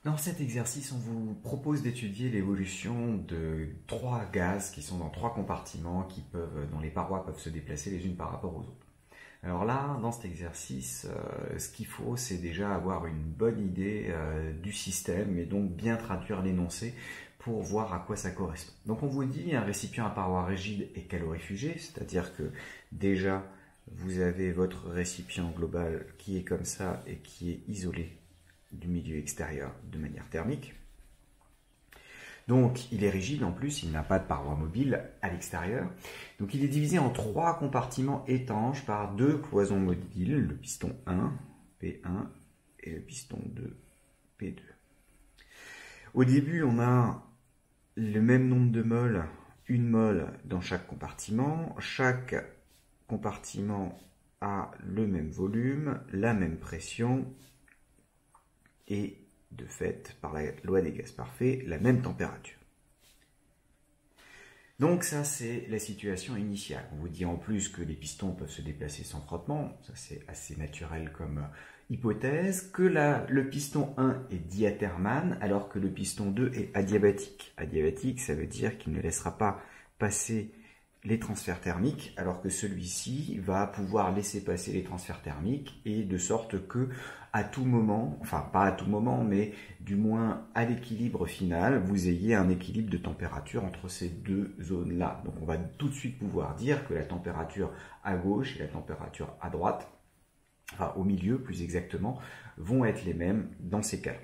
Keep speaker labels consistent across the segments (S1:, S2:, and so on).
S1: Dans cet exercice, on vous propose d'étudier l'évolution de trois gaz qui sont dans trois compartiments dont les parois peuvent se déplacer les unes par rapport aux autres. Alors là, dans cet exercice, ce qu'il faut, c'est déjà avoir une bonne idée du système et donc bien traduire l'énoncé pour voir à quoi ça correspond. Donc on vous dit un récipient à parois rigide et calorifugé, c'est-à-dire que déjà vous avez votre récipient global qui est comme ça et qui est isolé du milieu extérieur de manière thermique. Donc il est rigide en plus, il n'a pas de paroi mobile à l'extérieur. Donc il est divisé en trois compartiments étanches par deux cloisons mobiles, le piston 1, P1, et le piston 2, P2. Au début, on a le même nombre de moles, une mole dans chaque compartiment. Chaque compartiment a le même volume, la même pression, et de fait, par la loi des gaz parfaits, la même température. Donc ça, c'est la situation initiale. On vous dit en plus que les pistons peuvent se déplacer sans frottement, ça c'est assez naturel comme hypothèse, que le piston 1 est diathermane, alors que le piston 2 est adiabatique. Adiabatique, ça veut dire qu'il ne laissera pas passer les transferts thermiques, alors que celui-ci va pouvoir laisser passer les transferts thermiques, et de sorte que à tout moment, enfin pas à tout moment, mais du moins à l'équilibre final, vous ayez un équilibre de température entre ces deux zones-là. Donc on va tout de suite pouvoir dire que la température à gauche et la température à droite, enfin au milieu plus exactement, vont être les mêmes dans ces cas-là.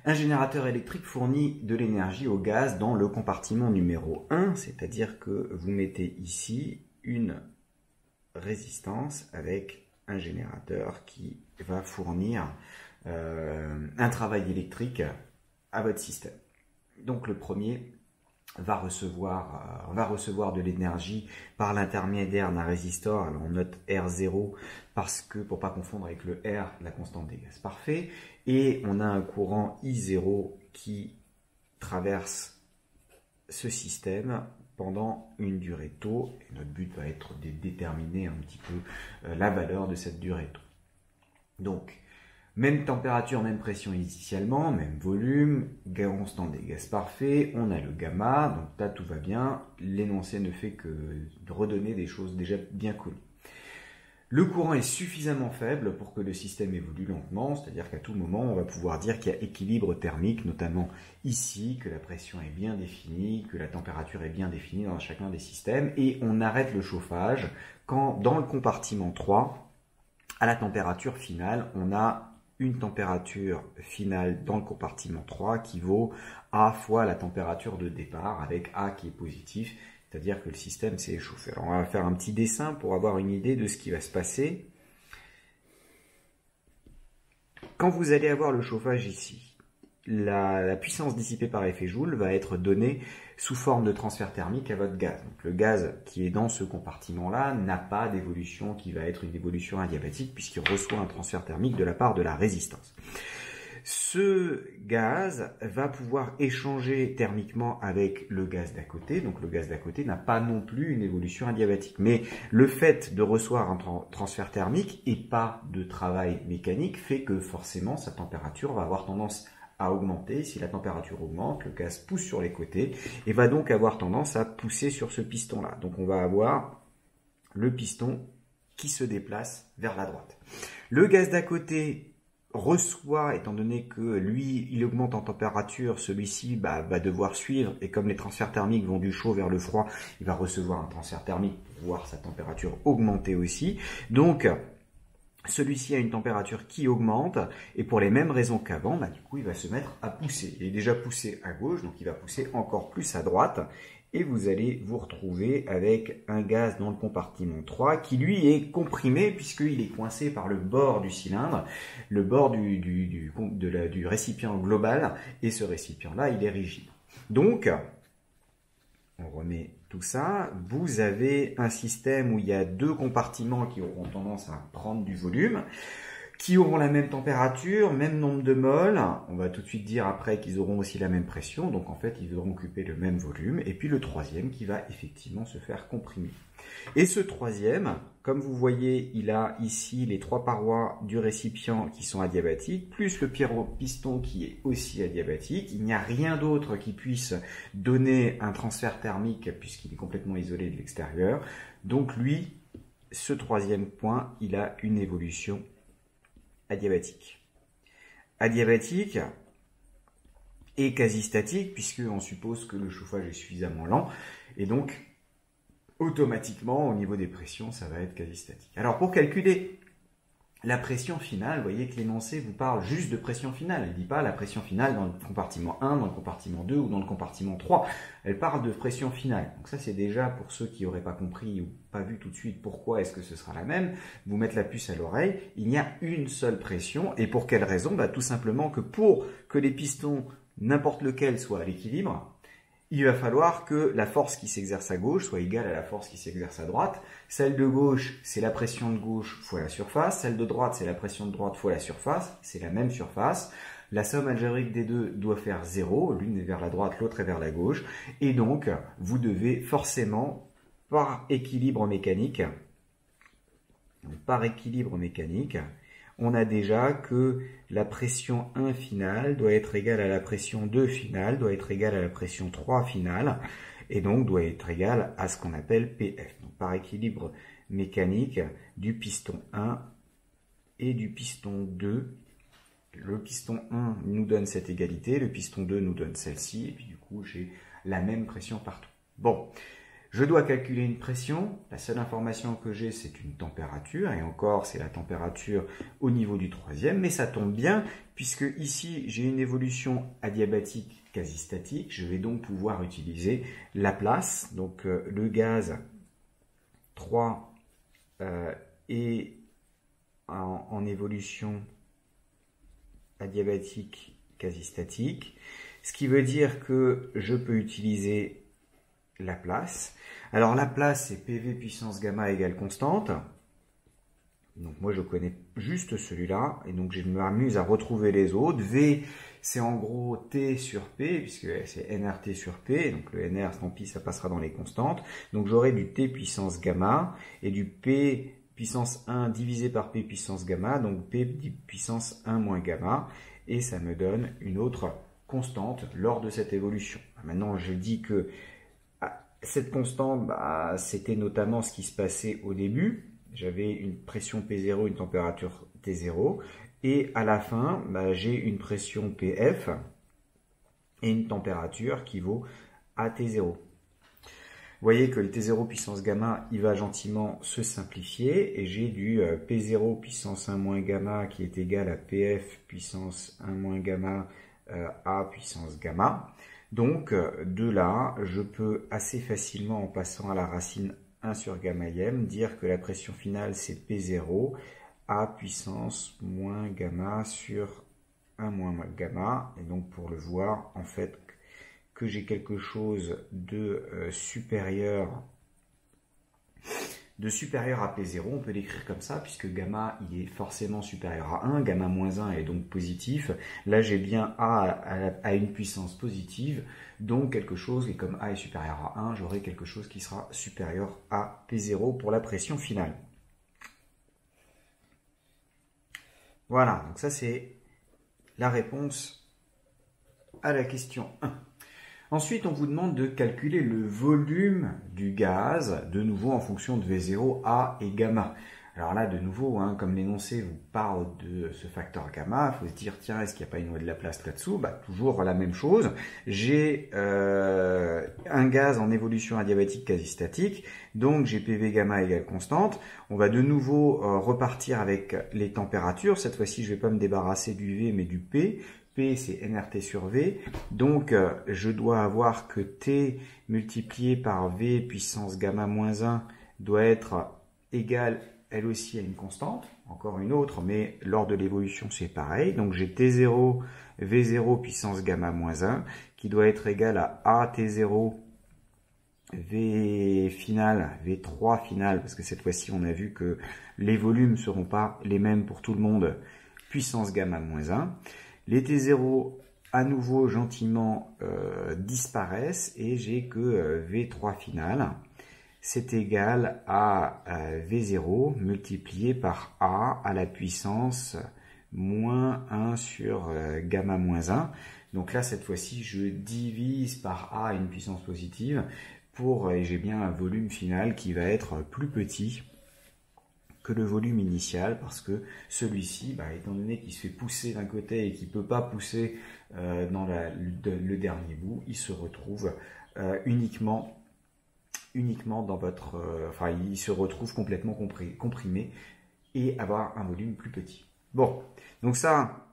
S1: Un générateur électrique fournit de l'énergie au gaz dans le compartiment numéro 1, c'est-à-dire que vous mettez ici une résistance avec un générateur qui va fournir un travail électrique à votre système. Donc le premier va recevoir de l'énergie par l'intermédiaire d'un résistor. Alors on note R0 parce que pour pas confondre avec le R, la constante des gaz parfaits, et on a un courant I0 qui traverse ce système pendant une durée tau, et notre but va être de déterminer un petit peu la valeur de cette durée tau. Donc même température, même pression initialement, même volume, constante des gaz parfaits, on a le gamma, donc là tout va bien, l'énoncé ne fait que redonner des choses déjà bien connues. Le courant est suffisamment faible pour que le système évolue lentement, c'est-à-dire qu'à tout moment on va pouvoir dire qu'il y a équilibre thermique, notamment ici, que la pression est bien définie, que la température est bien définie dans chacun des systèmes, et on arrête le chauffage quand dans le compartiment 3, à la température finale, on a une température finale dans le compartiment 3 qui vaut A fois la température de départ, avec A qui est positif, c'est-à-dire que le système s'est échauffé. Alors on va faire un petit dessin pour avoir une idée de ce qui va se passer. Quand vous allez avoir le chauffage ici, la puissance dissipée par effet Joule va être donnée sous forme de transfert thermique à votre gaz. Donc le gaz qui est dans ce compartiment-là n'a pas d'évolution qui va être une évolution adiabatique puisqu'il reçoit un transfert thermique de la part de la résistance. Ce gaz va pouvoir échanger thermiquement avec le gaz d'à côté. Donc le gaz d'à côté n'a pas non plus une évolution adiabatique. Mais le fait de recevoir un transfert thermique et pas de travail mécanique fait que forcément sa température va avoir tendance à augmenter. Si la température augmente, le gaz pousse sur les côtés et va donc avoir tendance à pousser sur ce piston-là. Donc on va avoir le piston qui se déplace vers la droite. Le gaz d'à côté reçoit, étant donné que lui, il augmente en température, celui-ci va devoir suivre, et comme les transferts thermiques vont du chaud vers le froid, il va recevoir un transfert thermique pour voir sa température augmenter aussi. Donc, celui-ci a une température qui augmente, et pour les mêmes raisons qu'avant, du coup, il va se mettre à pousser. Il est déjà poussé à gauche, donc il va pousser encore plus à droite, et vous allez vous retrouver avec un gaz dans le compartiment 3 qui lui est comprimé puisqu'il est coincé par le bord du cylindre, le bord du récipient global, et ce récipient-là, il est rigide. Donc, on remet tout ça, vous avez un système où il y a deux compartiments qui auront tendance à prendre du volume. qui auront la même température, même nombre de moles. On va tout de suite dire après qu'ils auront aussi la même pression, donc en fait ils devront occuper le même volume. Et puis le troisième qui va effectivement se faire comprimer. Et ce troisième, comme vous voyez, il a ici les trois parois du récipient qui sont adiabatiques, plus le piston qui est aussi adiabatique. Il n'y a rien d'autre qui puisse donner un transfert thermique puisqu'il est complètement isolé de l'extérieur. Donc lui, ce troisième point, il a une évolution adiabatique. Adiabatique et quasi statique, puisqu'on suppose que le chauffage est suffisamment lent, et donc automatiquement, au niveau des pressions, ça va être quasi statique. Alors pour calculer la pression finale, vous voyez que l'énoncé vous parle juste de pression finale. Elle ne dit pas la pression finale dans le compartiment 1, dans le compartiment 2 ou dans le compartiment 3. Elle parle de pression finale. Donc ça, c'est déjà pour ceux qui n'auraient pas compris ou pas vu tout de suite pourquoi est-ce que ce sera la même. Vous mettre la puce à l'oreille, il y a une seule pression. Et pour quelle raison? Tout simplement que pour que les pistons, n'importe lequel, soient à l'équilibre, il va falloir que la force qui s'exerce à gauche soit égale à la force qui s'exerce à droite. Celle de gauche, c'est la pression de gauche fois la surface. Celle de droite, c'est la pression de droite fois la surface. C'est la même surface. La somme algébrique des deux doit faire 0. L'une est vers la droite, l'autre est vers la gauche. Et donc, vous devez forcément, par équilibre mécanique, on a déjà que la pression 1 finale doit être égale à la pression 2 finale, doit être égale à la pression 3 finale, et donc doit être égale à ce qu'on appelle PF. Donc, par équilibre mécanique du piston 1 et du piston 2. Le piston 1 nous donne cette égalité, le piston 2 nous donne celle-ci, et puis du coup j'ai la même pression partout. Bon. Je dois calculer une pression. La seule information que j'ai, c'est une température. Et encore, c'est la température au niveau du troisième. Mais ça tombe bien, puisque ici, j'ai une évolution adiabatique quasi statique. Je vais donc pouvoir utiliser Laplace. Donc, le gaz 3 est en évolution adiabatique quasi statique. Ce qui veut dire que je peux utiliser Laplace. Alors Laplace, c'est PV puissance gamma égale constante. Donc moi je connais juste celui-là, et donc je m'amuse à retrouver les autres. V, c'est en gros T sur P, puisque c'est nRT sur P, donc le nR, tant pis, ça passera dans les constantes. Donc j'aurai du T puissance gamma, et du P puissance 1 divisé par P puissance gamma, donc P puissance 1 moins gamma, et ça me donne une autre constante lors de cette évolution. Maintenant je dis que cette constante, c'était notamment ce qui se passait au début. J'avais une pression P0, une température T0. Et à la fin, j'ai une pression PF et une température qui vaut à T0. Vous voyez que le T0 puissance gamma, il va gentiment se simplifier. Et j'ai du P0 puissance 1 moins gamma qui est égal à PF puissance 1 moins gamma A puissance gamma. Donc, de là, je peux assez facilement, en passant à la racine 1 sur gamma m, dire que la pression finale, c'est P0, A puissance moins gamma sur 1 moins gamma. Et donc, pour le voir, en fait, que j'ai quelque chose de supérieur à P0, on peut l'écrire comme ça, puisque gamma, il est forcément supérieur à 1, gamma moins 1 est donc positif. Là, j'ai bien A à une puissance positive, donc quelque chose, et comme A est supérieur à 1, j'aurai quelque chose qui sera supérieur à P0 pour la pression finale. Voilà, donc ça c'est la réponse à la question 1. Ensuite, on vous demande de calculer le volume du gaz, de nouveau en fonction de V0, A et gamma. Alors là, de nouveau, comme l'énoncé vous parle de ce facteur gamma, il faut se dire, tiens, est-ce qu'il n'y a pas une loi de Laplace là-dessous? Toujours la même chose. J'ai un gaz en évolution adiabatique quasi statique, donc j'ai PV gamma égale constante. On va de nouveau repartir avec les températures. Cette fois-ci, je ne vais pas me débarrasser du V, mais du P. P, c'est nRT sur V, donc je dois avoir que T multiplié par V puissance gamma moins 1 doit être égal, elle aussi, à une constante, encore une autre, mais lors de l'évolution, c'est pareil. Donc j'ai T0, V0 puissance gamma moins 1, qui doit être égal à AT0 V final, V3 final, parce que cette fois-ci on a vu que les volumes ne seront pas les mêmes pour tout le monde, puissance gamma moins 1. Les T0 à nouveau gentiment disparaissent et j'ai que V3 final. C'est égal à V0 multiplié par A à la puissance moins 1 sur gamma moins 1. Donc là, cette fois-ci, je divise par A à une puissance positive et j'ai bien un volume final qui va être plus petit que le volume initial parce que celui-ci, étant donné qu'il se fait pousser d'un côté et qu'il ne peut pas pousser dans le dernier bout, il se retrouve uniquement dans votre... il se retrouve complètement comprimé et avoir un volume plus petit. Bon, donc ça,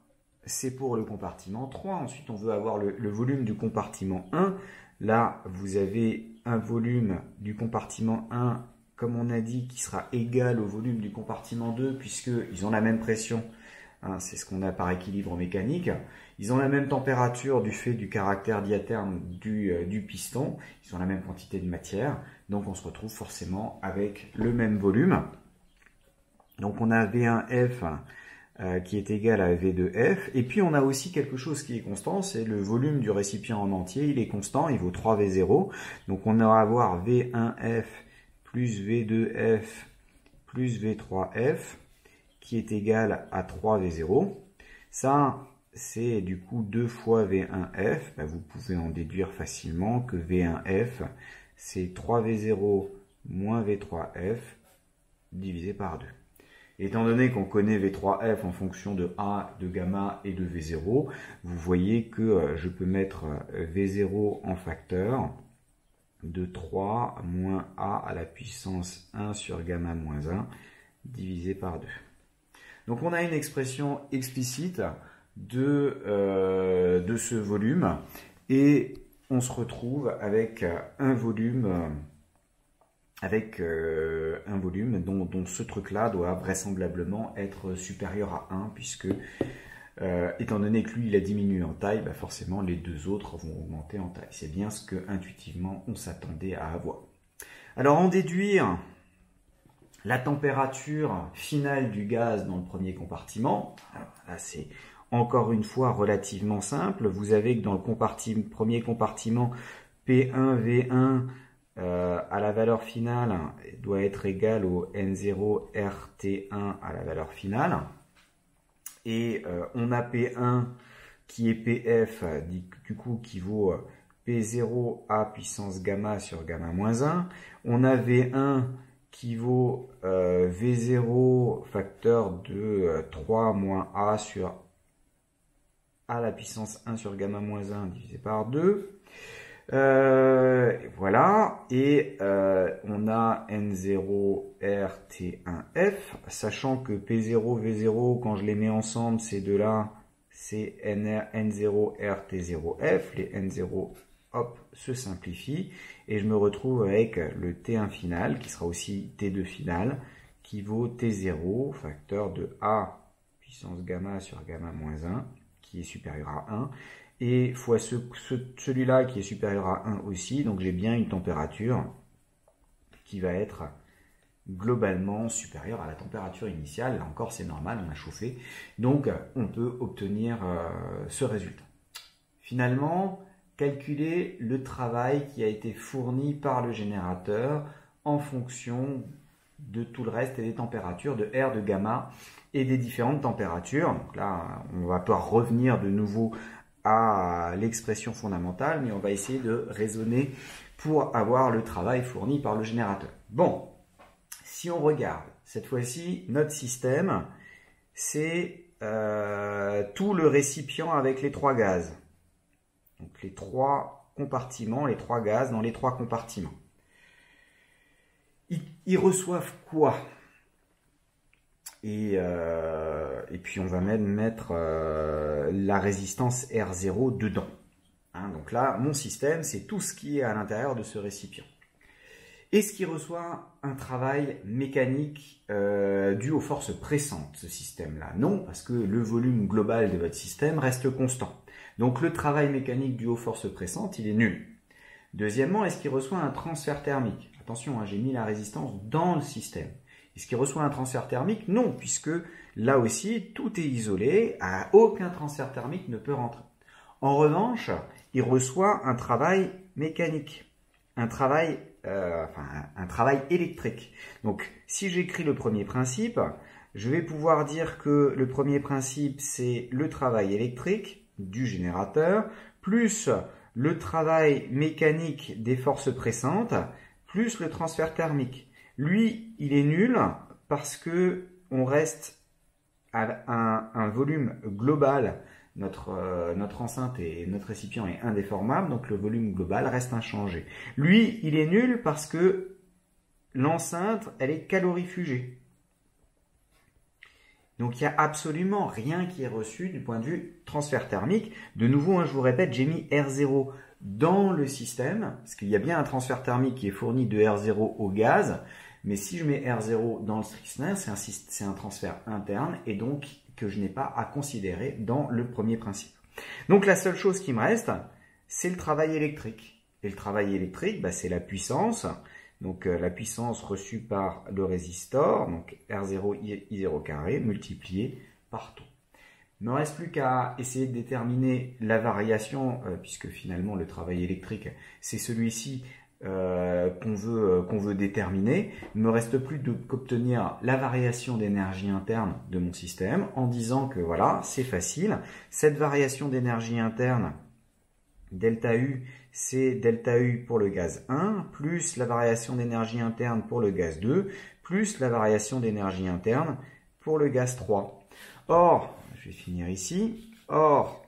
S1: c'est pour le compartiment 3. Ensuite, on veut avoir le volume du compartiment 1. Là, vous avez un volume du compartiment 1, comme on a dit, qui sera égal au volume du compartiment 2, puisqu'ils ont la même pression. C'est ce qu'on a par équilibre mécanique. Ils ont la même température du fait du caractère diatherme du piston. Ils ont la même quantité de matière. Donc, on se retrouve forcément avec le même volume. Donc, on a V1F qui est égal à V2F. Et puis, on a aussi quelque chose qui est constant, c'est le volume du récipient en entier. Il est constant, il vaut 3V0. Donc, on va avoir V1F plus V2F plus V3F qui est égal à 3V0. Ça, c'est du coup 2 fois V1F. Vous pouvez en déduire facilement que V1F, c'est 3V0 moins V3F divisé par 2. Étant donné qu'on connaît V3F en fonction de A, de gamma et de V0, vous voyez que je peux mettre V0 en facteur de 3 moins A à la puissance 1 sur gamma moins 1 divisé par 2. Donc on a une expression explicite de ce volume et on se retrouve avec un volume dont ce truc-là doit vraisemblablement être supérieur à 1 puisque étant donné que lui il a diminué en taille, forcément les deux autres vont augmenter en taille. C'est bien ce que intuitivement on s'attendait à avoir. Alors en déduire la température finale du gaz dans le premier compartiment, alors là c'est encore une fois relativement simple. Vous avez que dans le premier compartiment, P1V1 à la valeur finale doit être égal au N0 RT1 à la valeur finale. Et on a P1 qui est PF, du coup qui vaut P0 à puissance gamma sur gamma moins 1. On a V1 qui vaut V0 facteur de 3 moins A sur A la puissance 1 sur gamma moins 1 divisé par 2. Voilà, et on a N0RT1F, sachant que P0, V0, quand je les mets ensemble, ces deux-là, c'est N0RT0F, les N0, hop, se simplifient, et je me retrouve avec le T1 final, qui sera aussi T2 final, qui vaut T0, facteur de A puissance gamma sur gamma moins 1, qui est supérieur à 1, et fois celui-là qui est supérieur à 1 aussi, donc j'ai bien une température qui va être globalement supérieure à la température initiale. Là encore c'est normal, on a chauffé, donc on peut obtenir ce résultat. Finalement, calculer le travail qui a été fourni par le générateur en fonction de tout le reste et des températures de R, de gamma et des différentes températures. Donc là, on va pas revenir de nouveau à l'expression fondamentale, mais on va essayer de raisonner pour avoir le travail fourni par le générateur. Bon, si on regarde, cette fois-ci, notre système, c'est tout le récipient avec les 3 gaz. Donc les 3 compartiments, les 3 gaz dans les 3 compartiments. Ils reçoivent quoi ? Et puis on va même mettre la résistance R0 dedans. Donc là, mon système, c'est tout ce qui est à l'intérieur de ce récipient. Est-ce qu'il reçoit un travail mécanique dû aux forces pressantes, ce système-là? Non, parce que le volume global de votre système reste constant. Donc le travail mécanique dû aux forces pressantes, il est nul. Deuxièmement, est-ce qu'il reçoit un transfert thermique? Attention, hein, j'ai mis la résistance dans le système. Est-ce qu'il reçoit un transfert thermique? Non, puisque là aussi, tout est isolé, aucun transfert thermique ne peut rentrer. En revanche, il reçoit un travail mécanique, un travail électrique. Donc, si j'écris le premier principe, je vais pouvoir dire que le premier principe, c'est le travail électrique du générateur, plus le travail mécanique des forces pressantes, plus le transfert thermique. Lui, il est nul parce que on reste à un volume global. Notre enceinte et notre récipient est indéformable, donc le volume global reste inchangé. Lui, il est nul parce que l'enceinte, elle est calorifugée. Donc il n'y a absolument rien qui est reçu du point de vue transfert thermique. De nouveau, hein, je vous répète, j'ai mis R0 dans le système, parce qu'il y a bien un transfert thermique qui est fourni de R0 au gaz, mais si je mets R0 dans le système, c'est un transfert interne, et donc que je n'ai pas à considérer dans le premier principe. Donc la seule chose qui me reste, c'est le travail électrique. Et le travail électrique, c'est la puissance. Donc la puissance reçue par le résistor, donc R0 I0 carré, multiplié par taux. Il ne me reste plus qu'à essayer de déterminer la variation, puisque finalement le travail électrique, c'est celui-ci qu'on veut déterminer. Il ne me reste plus qu'obtenir la variation d'énergie interne de mon système en disant que voilà, c'est facile. Cette variation d'énergie interne, delta U, c'est delta U pour le gaz 1, plus la variation d'énergie interne pour le gaz 2, plus la variation d'énergie interne pour le gaz 3. Or, je vais finir ici, or,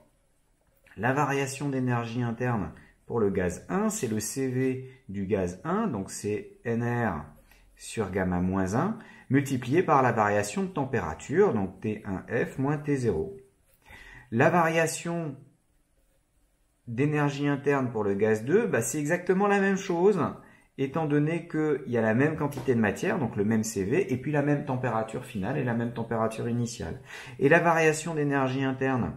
S1: la variation d'énergie interne pour le gaz 1, c'est le CV du gaz 1, donc c'est NR sur gamma moins 1, multiplié par la variation de température, donc T1F moins T0. La variation d'énergie interne pour le gaz 2, c'est exactement la même chose, étant donné qu'il y a la même quantité de matière, donc le même CV, et puis la même température finale et la même température initiale. Et la variation d'énergie interne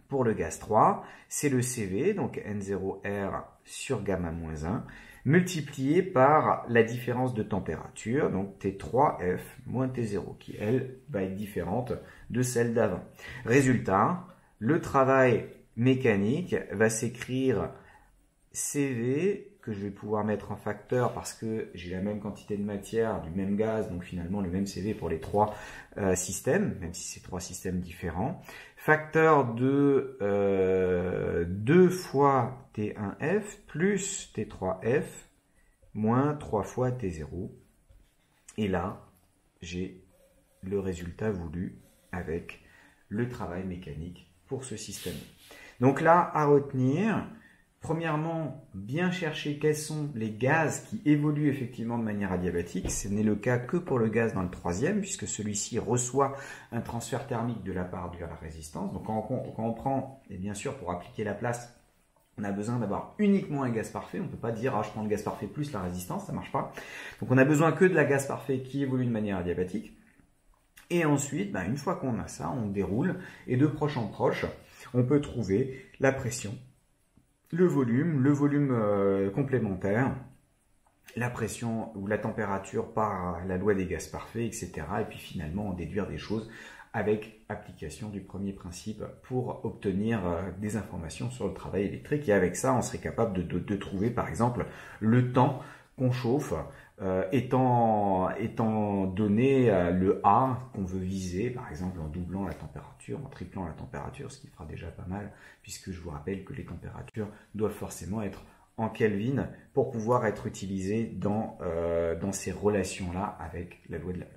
S1: pour le gaz 3, c'est le CV, donc N0R sur gamma moins 1, multiplié par la différence de température, donc T3F moins T0, qui elle va être différente de celle d'avant. Résultat, le travail mécanique va s'écrire CV, que je vais pouvoir mettre en facteur parce que j'ai la même quantité de matière, du même gaz, donc finalement le même CV pour les trois systèmes, même si c'est trois systèmes différents. Facteur de 2 fois T1F plus T3F moins 3 fois T0. Et là, j'ai le résultat voulu avec le travail mécanique pour ce système. Donc là, à retenir, premièrement, bien chercher quels sont les gaz qui évoluent effectivement de manière adiabatique. Ce n'est le cas que pour le gaz dans le troisième, puisque celui-ci reçoit un transfert thermique de la part de la résistance. Donc quand on prend, et bien sûr pour appliquer la place, on a besoin d'avoir uniquement un gaz parfait. On ne peut pas dire je prends le gaz parfait plus la résistance, ça ne marche pas. Donc on a besoin que de la gaz parfait qui évolue de manière adiabatique. Et ensuite, une fois qu'on a ça, on déroule, et de proche en proche, on peut trouver la pression, le volume complémentaire, la pression ou la température par la loi des gaz parfaits, etc. Et puis finalement, en déduire des choses avec application du premier principe pour obtenir des informations sur le travail électrique. Et avec ça, on serait capable de trouver, par exemple, le temps qu'on chauffe, étant donné le A qu'on veut viser, par exemple en doublant la température, en triplant la température, ce qui fera déjà pas mal, puisque je vous rappelle que les températures doivent forcément être en Kelvin pour pouvoir être utilisées dans ces relations-là avec la loi de la